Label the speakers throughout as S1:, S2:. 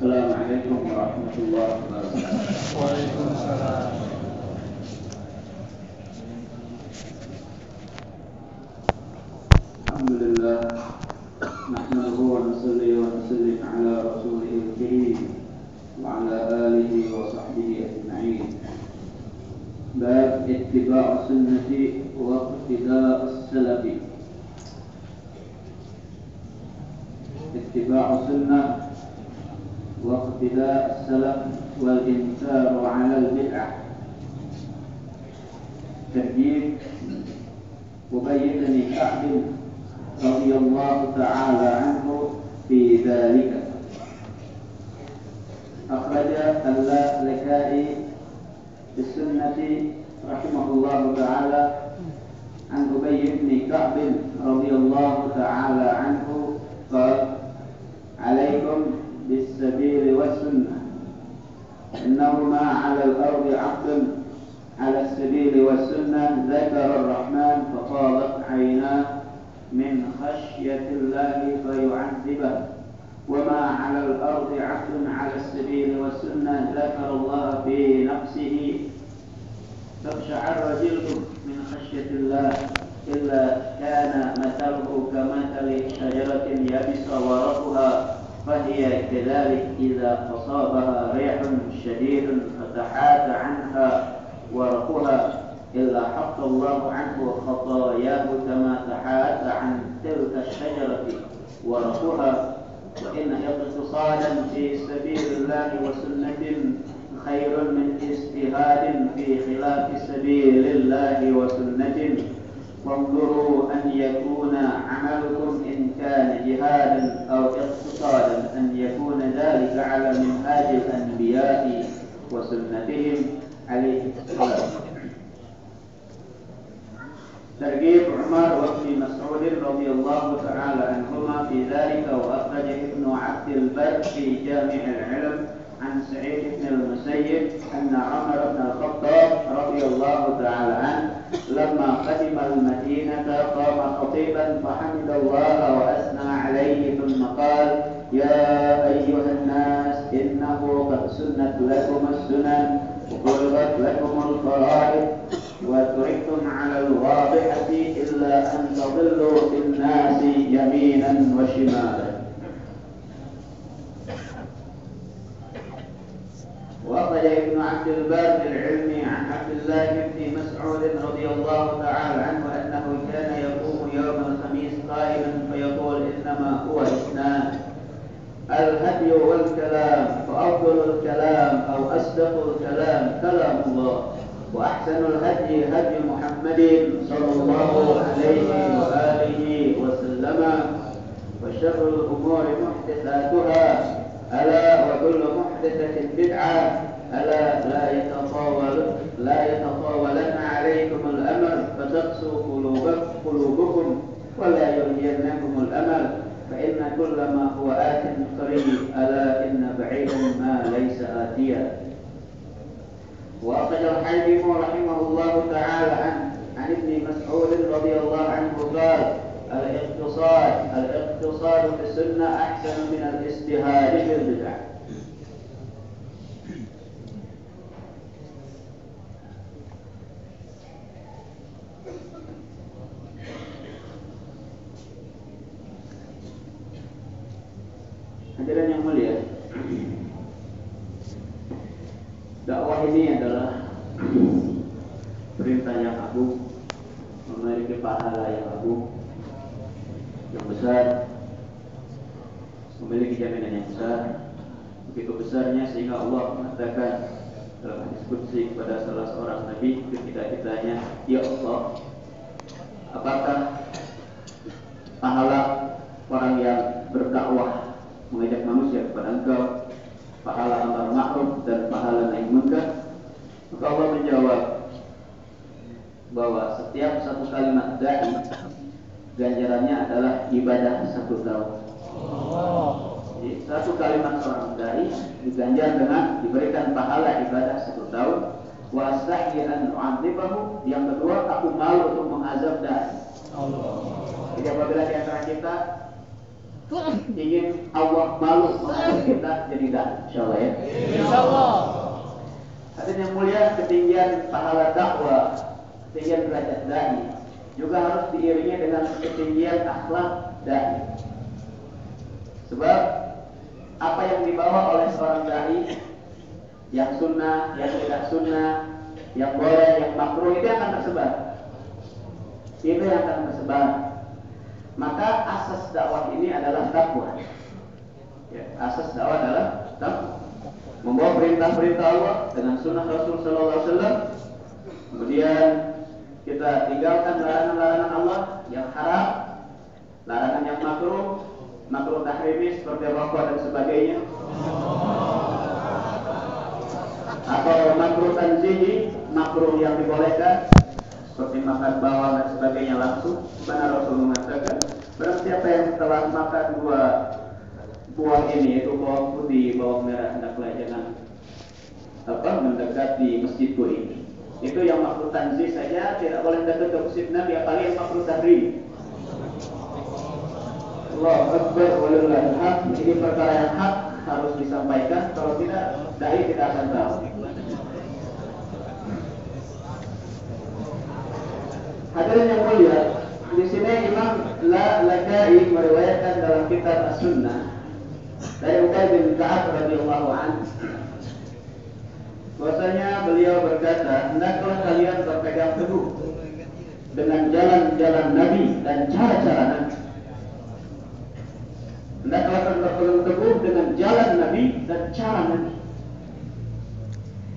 S1: Assalamualaikum warahmatullahi wabarakatuh.
S2: Waalaikumsalam.
S1: Alhamdulillah, nahmaduhu wa nusalli wa nusallim ala rasulihil karim wa ala alihi wa sahbihi ajma'in. Bab ittiba'us sunnati wa iqtida'us salafi. Ittiba'us sunnah wa iqtida'us salaf wal inkaru 'ala al-bid'ah. Terjib Ubay bin Ka'b radhiyallahu ta'ala anhu fi dzalika. Akhraja al-Laka'i bis-sunnati rahimahullahu ta'ala an Ubay bin Ka'b radhiyallahu ta'ala anhu qala alaikum bis-sabili was-sunnah innahuma 'ala al-ardi 'abdun على السبيل والسنة ذكر الرحمن ففاضت عيناه من خشية الله فيعذبه وما على الأرض عبد على السبيل والسنة ذكر الله في نفسه فاقشعر جلده من خشية الله إلا كان مثله كمثل شجرة يبس ورقها فهي كذلك إذا أصابها ريح شديد فتحات عنها ورقها إلا حط الله عنه خطاياه كما تحات عن تلك الشجرة ورقها وإن اقتصادا في سبيل الله وسنة خير من اجتهاد في خلاف سبيل الله وسنة وانظروا أن يكون عملكم إن كان جهادا أو اقتصادا أن يكون ذلك على منهاج الأنبياء وسنتهم عليه السلام. ترغيب عمر وابن مسعود رضي الله تعالى عنهما في ذلك. وأخرج ابن عبد البر في جامع العلم عن سعيد بن المسيب أن عمر بن الخطاب رضي الله تعالى عنه لما قدم المدينة قام خطيبا فحمد الله وأثنى عليه ثم قال يا أيها الناس إنه قد سنت لكم السنن وفرضت لكم الفرائض وتركتم على الواضحة إلا أن تضلوا في الناس يمينا وشمالا. وأخرج ابن عبد البر العلم عن عبد الله بن مسعود رضي الله تعالى عنه أنه كان يقوم يوم الخميس قائما فيقول إنما هو اثنان الهدي والكلام فأفضل الكلام أو أصدق الكلام كلام الله وأحسن الهدي هدي محمد صلى الله عليه وآله وسلم وشر الأمور محدثاتها ألا وكل محدثة بدعة ألا لا يتطاولن عليكم الأمر فتقسو قلوبكم ولا يلهينكم الأمل فإن كل ما هو آت قريب ألا إن بعيدا ما ليس آتيا. وأخرج الحاكم رحمه الله تعالى عن ابن مسعود رضي الله عنه قال الاقتصاد في السنة أحسن من الاجتهاد في البدع. Hadirin yang mulia, dakwah ini adalah perintah yang agung, memiliki pahala yang agung, yang besar, memiliki jaminan yang besar, begitu besarnya sehingga Allah mengatakan dalam hadis qudsi kepada salah seorang nabi ketika ditanya, ya Allah, apakah pahala orang yang berdakwah mengajak manusia kepada Engkau, pahala amar ma'ruf dan pahala nahi munkar? Maka Allah menjawab bahwa setiap satu kalimat dai ganjarannya adalah ibadah 1 tahun. Jadi satu kalimat seorang dai diganjar dengan diberikan pahala ibadah 1 tahun. Wa astahyi an u'adzibahu, yang kedua aku malu untuk mengazab dai. Jadi apabila di antara kita ingin Allah malu mengangkat kita jadi dai, insyaallah ya.
S2: Insyaallah.
S1: Hadirin yang mulia, ketinggian pahala dakwah, ketinggian derajat dai juga harus diiringi dengan ketinggian akhlak dai. Sebab apa yang dibawa oleh seorang dai, yang sunnah, yang tidak sunnah, yang boleh, yang makruh, itu yang akan tersebar. Itu yang akan tersebar. Maka asas dakwah ini adalah takwa. Ya, asas dakwah adalah takwa. Membawa perintah-perintah Allah dengan sunnah Rasul Sallallahu Alaihi Wasallam. Kemudian kita tinggalkan larangan-larangan Allah yang haram, larangan yang makruh, makruh tahrimi seperti rokok dan sebagainya. Atau makruh tanzihi, makruh yang dibolehkan seperti makan bawang dan sebagainya langsung. Mana Rasul mengatakan, barang siapa yang telah makan dua buah ini, yaitu bawang putih, bawang merah, hendaklah jangan mendekat di masjidku ini. Itu yang makruh tanzih saja, tidak boleh dekat ke masjid Nabi, apalagi yang makruh tahrim. Allahu Akbar walillahil hamd. Ini perkara yang hak harus disampaikan, kalau tidak dai tidak akan tahu. Hadirin yang mulia, di sini Imam Lalakai meriwayatkan dalam kitab As-Sunnah dari Ubay bin Ka'ab radhiyallahu anhu, bahwasanya beliau berkata, hendaklah kalian berpegang teguh dengan jalan-jalan Nabi dan cara-cara Nabi. Hendaklah kalian berpegang teguh dengan jalan Nabi dan cara Nabi.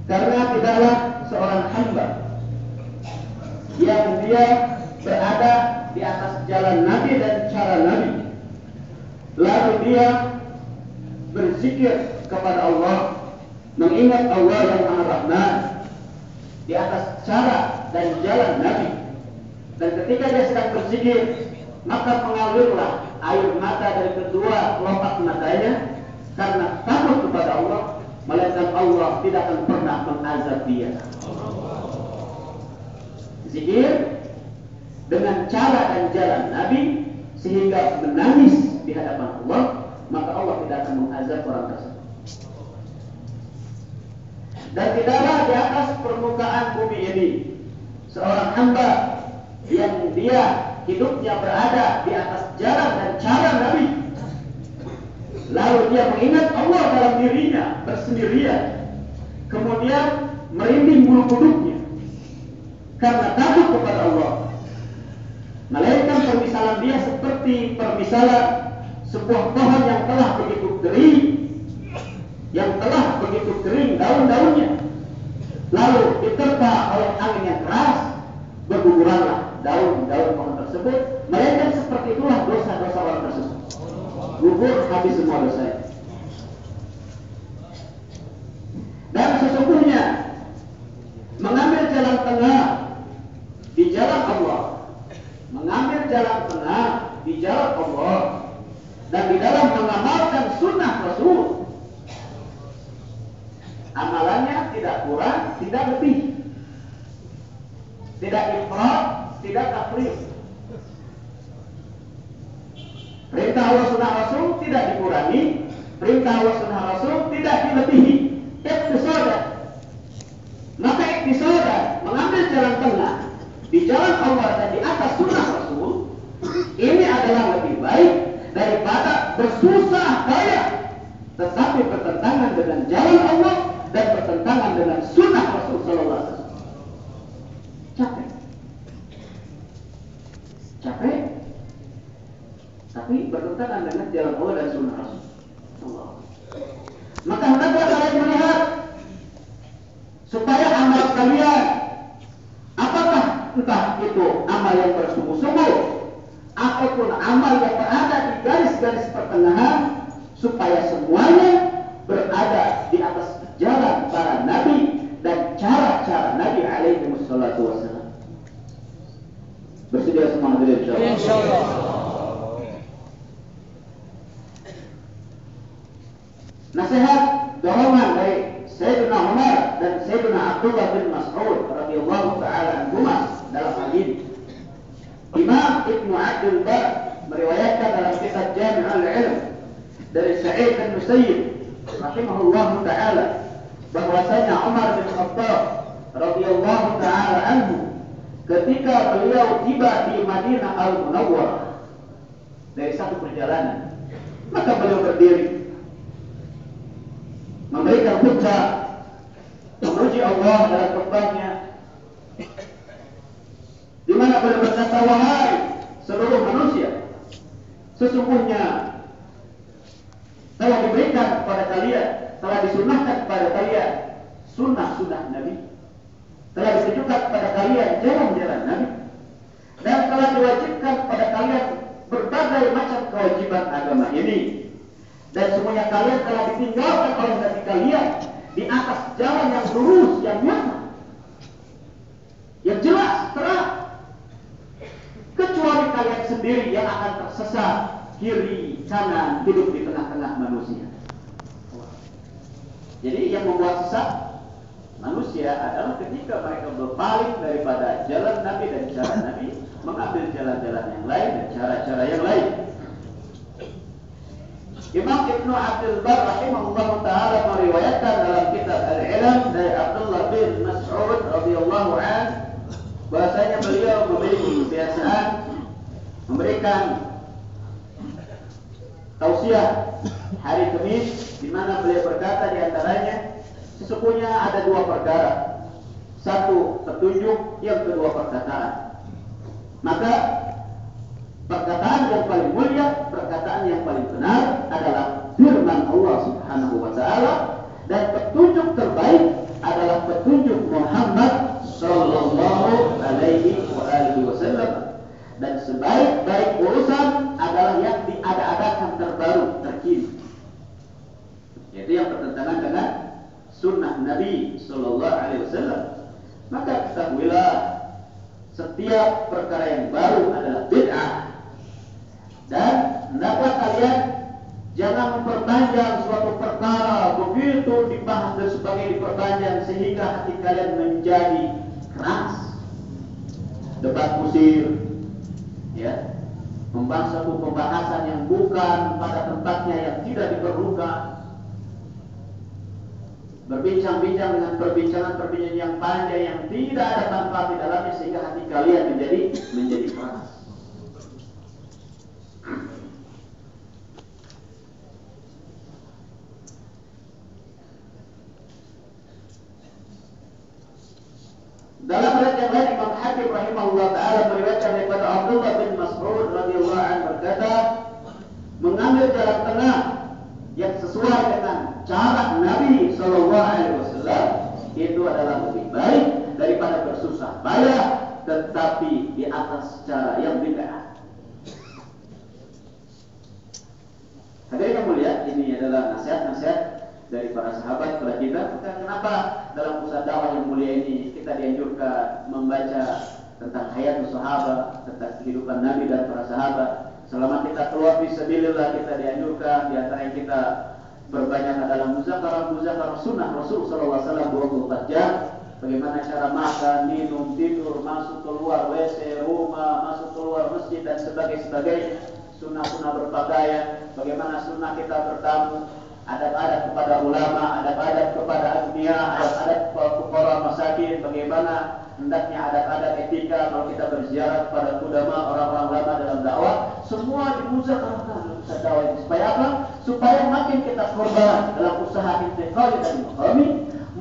S1: Karena tidaklah seorang hamba yang dia berada di atas jalan Nabi dan cara Nabi, lalu dia berzikir kepada Allah, mengingat Allah yang Maha Rahman di atas cara dan jalan Nabi, dan ketika dia sedang berzikir maka mengalirlah air mata dari kedua kelopak matanya karena takut kepada Allah, melainkan Allah tidak akan pernah mengazab dia. Zikir dengan cara dan jalan Nabi sehingga menangis di hadapan Allah, maka Allah tidak akan mengazab orang tersebut. Dan tidaklah di atas permukaan bumi ini seorang hamba yang dia hidupnya berada di atas jalan dan cara Nabi, lalu dia mengingat Allah dalam dirinya bersendirian, kemudian merinding bulu kuduknya karena takut kepada Allah, melainkan permisalan dia seperti permisalan sebuah pohon yang telah begitu kering, daun-daunnya, lalu diterpa oleh angin yang keras, berguguranlah daun-daun pohon tersebut, melainkan seperti itulah dosa-dosa orang tersebut, gugur habis semua dosanya. Dan sesungguhnya mengambil jalan tengah di jalan Allah, mengambil jalan tengah di jalan Allah, dan di dalam mengamalkan sunnah Rasul, amalannya tidak kurang, tidak lebih, tidak ifrat, tidak tafrid. Perintah Allah sunnah Rasul tidak dikurangi, perintah Allah sunnah Rasul tidak dilebihi. Iktisadan. Maka iktisadan, mengambil jalan tengah di jalan Allah dan di atas sunnah Rasul, ini adalah lebih baik daripada bersusah payah tetapi bertentangan dengan jalan Allah dan bertentangan dengan sunnah Rasul Sallallahu Alaihi Wasallam. Capek, tapi bertentangan dengan jalan Allah dan sunnah Rasul. Allah. Maka hendaklah kalian melihat supaya amal kalian, apakah entah itu amal yang bersungguh-sungguh ataupun amal yang berada di garis-garis pertengahan, supaya semuanya berada di atas jalan para nabi dan cara-cara Nabi alaihi wassalatu wassalam. Bersedia semua hadirin insyaallah. Nasihat dorongan dari Sayyidina Umar dan Sayyidina Abdullah bin Mas'ud radhiyallahu ta'ala anhuma dalam hal ini. Imam Ibnu Abdul Bar meriwayatkan dalam dalam kitab Jami' al-Ilm dari Sa'id bin Musayyib rahimahullah taala bahwasanya Umar bin Khattab radhiyallahu taala anhu ketika beliau tiba di Madinah Al-Munawwarah dari satu perjalanan, maka beliau berdiri memberikan hujjah, memuji Allah dalam khutbahnya, di mana beliau berkata, wahai seluruh manusia, sesungguhnya telah diberikan kepada kalian, telah disunahkan kepada kalian sunnah-sunnah Nabi, telah ditujukan kepada kalian jalan-jalan Nabi, dan telah diwajibkan kepada kalian berbagai macam kewajiban agama ini. Dan semuanya kalian telah ditinggalkan oleh Nabi kalian di atas jalan yang lurus, yang nyata, yang jelas, terang. Kecuali kalian sendiri yang akan tersesat kiri kanan, hidup di tengah-tengah manusia. Jadi yang membuat sesat manusia adalah ketika mereka berpaling daripada jalan Nabi dan cara Nabi, mengambil jalan-jalan yang lain dan cara-cara yang lain. Imam Ibnu Abdul Bar rahimahullah taala meriwayatkan dalam kitab Al-Ilm dari Abdullah bin Mas'ud radhiyallahu anhu bahasanya beliau memiliki kebiasaan memberikan tausiah hari Kamis, di mana beliau berkata di antaranya, sesungguhnya ada dua perkara, satu petunjuk, yang kedua perkataan. Maka perkataan yang paling mulia, perkataan yang paling benar adalah firman Allah Subhanahu wa taala, dan petunjuk terbaik adalah petunjuk Muhammad sallallahu alaihi wasallam, dan sebaik-baik urusan adalah yang diada-adakan terbaru, terkini, yaitu yang bertentangan dengan sunnah Nabi sallallahu alaihi wasallam. Maka ketahuilah, setiap perkara yang baru adalah bid'ah. Dan hendaklah kalian jangan memperpanjang suatu perkara begitu dibahas dan sebagai diperpanjang sehingga hati kalian menjadi keras. Debat kusir, ya, membahas satu pembahasan yang bukan pada tempatnya, yang tidak diperlukan, berbincang-bincang dengan perbincangan yang panjang yang tidak ada manfaat di dalamnya sehingga hati kalian menjadi keras. Dalam riwayat yang lain, Imam Hakim rahimahullah taala meriwayatkan daripada Abdullah bin Mas'ud radhiyallahu anhu berkata, mengambil jalan tengah yang sesuai dengan cara Nabi sallallahu alaihi wasallam itu adalah lebih baik daripada bersusah payah tetapi di atas cara yang bid'ah. Hadirin yang mulia, ini adalah nasihat-nasihat dari para sahabat kepada kita. Kenapa dalam usaha dakwah yang mulia ini kita dianjurkan membaca tentang hayat sahabat, tentang kehidupan Nabi dan para sahabat. Selama kita keluar fisabilillah, kita dianjurkan di antara yang kita berbanyak adalah muzakarah sunnah Rasul sallallahu alaihi wasallam 24 jam. Bagaimana cara makan, minum, tidur, masuk keluar WC, rumah, masuk keluar masjid dan sebagainya. Sunnah-sunnah berpakaian, bagaimana sunnah kita bertamu, adab-adab kepada ulama, adab-adab kepada agniya, adab-adab kepada fuqara masakin, bagaimana hendaknya adab-adab etika kalau kita berziarah kepada ulama, orang-orang lama dalam dakwah. Semua dimuzakarahkan dalam usaha dakwah ini. Supaya apa? Supaya makin kita korban dalam usaha intiqali dan muqami,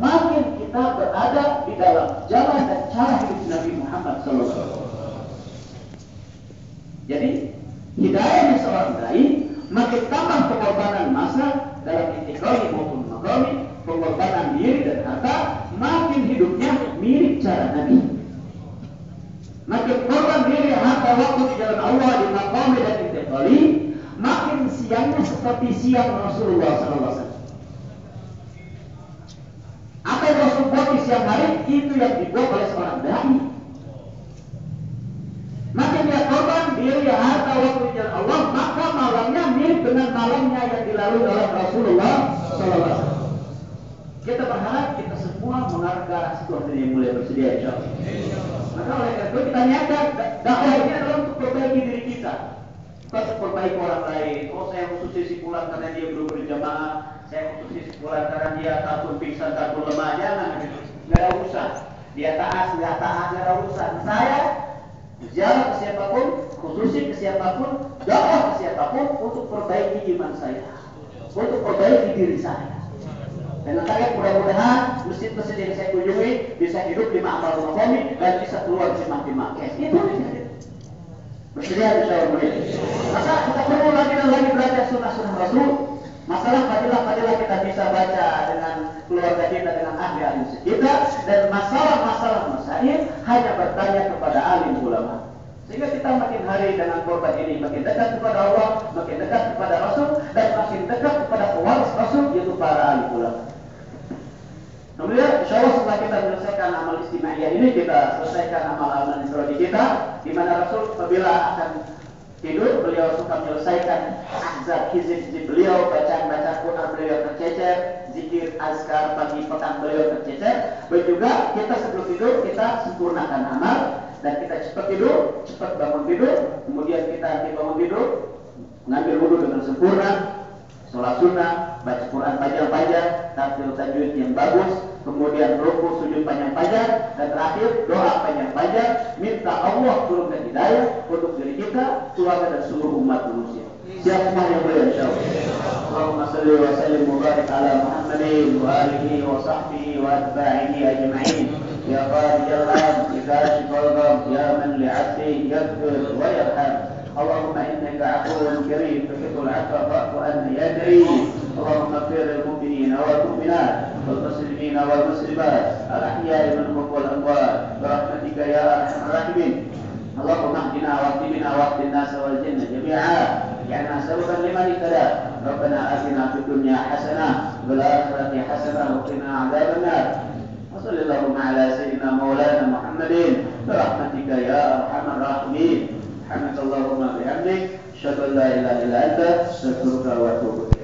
S1: makin kita berada di dalam jalan dan cara hidup Nabi Muhammad SAW. Jadi hidayahnya seorang dai makin tambah pengorbanan masa dalam intiqali maupun muqami, pengorbanan diri dan harta, makin hidupnya mirip cara Nabi. Makin korban diri, harta, waktu di jalan Allah, di maqami dan intiqali, makin siangnya seperti siang Rasulullah SAW. Apa yang Rasul buat di siang hari, itu yang dibuat oleh seorang dai. Makin dia korban diri, harta, waktu di jalan Allah, maka malamnya mirip dengan malamnya yang dilalui oleh Rasulullah SAW. Kita berharap kita semua mengarah ke arah situasi yang mulia bersedia, insyaallah. Maka oleh karena itu kita niatkan dakwah ini adalah untuk perbaiki diri kita. Kita perbaiki orang lain. Oh, saya khusus si fulan karena dia belum berjamaah. Saya khusus si fulan karena dia takut pingsan, takut lemah. Jangan, nggak ada urusan. Dia taat, nggak taat, nggak ada urusan. Saya ziarah ke siapapun, khususi ke siapapun, doa ke siapapun untuk perbaiki iman saya, untuk perbaiki diri saya. Dan saya mudah-mudahan masjid-masjid yang saya kunjungi bisa hidup 5 amal rumah dan bisa keluar jemaah-jemaah kes. Itu aja. Bersedia insyaallah. Maka kita perlu lagi dan lagi belajar sunnah-sunnah Rasul. Masalah fadilah-fadilah kita bisa baca dengan keluarga kita, dengan ahli-ahli kita, dan masalah-masalah masail hanya bertanya kepada alim ulama. Sehingga kita makin hari dengan korban ini makin dekat kepada Allah, makin dekat kepada Rasul, dan makin dekat kepada pewaris Rasul, yaitu para alim ulama. Kemudian insyaallah setelah kita menyelesaikan amal istimewa ini, kita selesaikan amal-amal infradi kita, di mana Rasul apabila akan tidur, beliau suka menyelesaikan ahzab hizib beliau, bacaan Quran beliau tercecer, zikir azkar pagi petang beliau tercecer. Begitu juga kita sebelum tidur kita sempurnakan amal, dan kita cepat tidur, cepat bangun tidur. Kemudian kita nanti bangun tidur, mengambil wudu dengan sempurna, sholat sunnah, baca Quran panjang-panjang, tartil tajwid yang bagus, kemudian ruku sujud panjang-panjang, dan terakhir doa panjang-panjang, minta Allah turunkan hidayah untuk diri kita, keluarga dan seluruh umat manusia. Siap semua yang mulia insyaallah. Allahumma shalli wa sallim wa barik ala Muhammadin wa alihi wa sahbihi wa atba'ihi ajma'in. Ya Qadiyal Am, Ya Kashifal Gham, Ya man li'abdi yaghfir wa yarham. اللهم إنك عفو كريم تحب العفو فاعف عنا يا كريم. اللهم اغفر للمؤمنين والمؤمنات والمسلمين والمسلمات الأحياء منهم والأموات برحمتك يا أرحم الراحمين. اللهم اهدنا واهد بنا واهد الناس والجن جميعا اجعلنا سببا لمن اهتدى. ربنا آتنا في الدنيا حسنة وفي الآخرة حسنة وقنا عذاب النار. وصل اللهم على سيدنا مولانا محمد برحمتك يا أرحم الراحمين. سبحانك اللهم وبحمدك أشهد أن لا إله إلا أنت أستغفرك وأتوب إليك.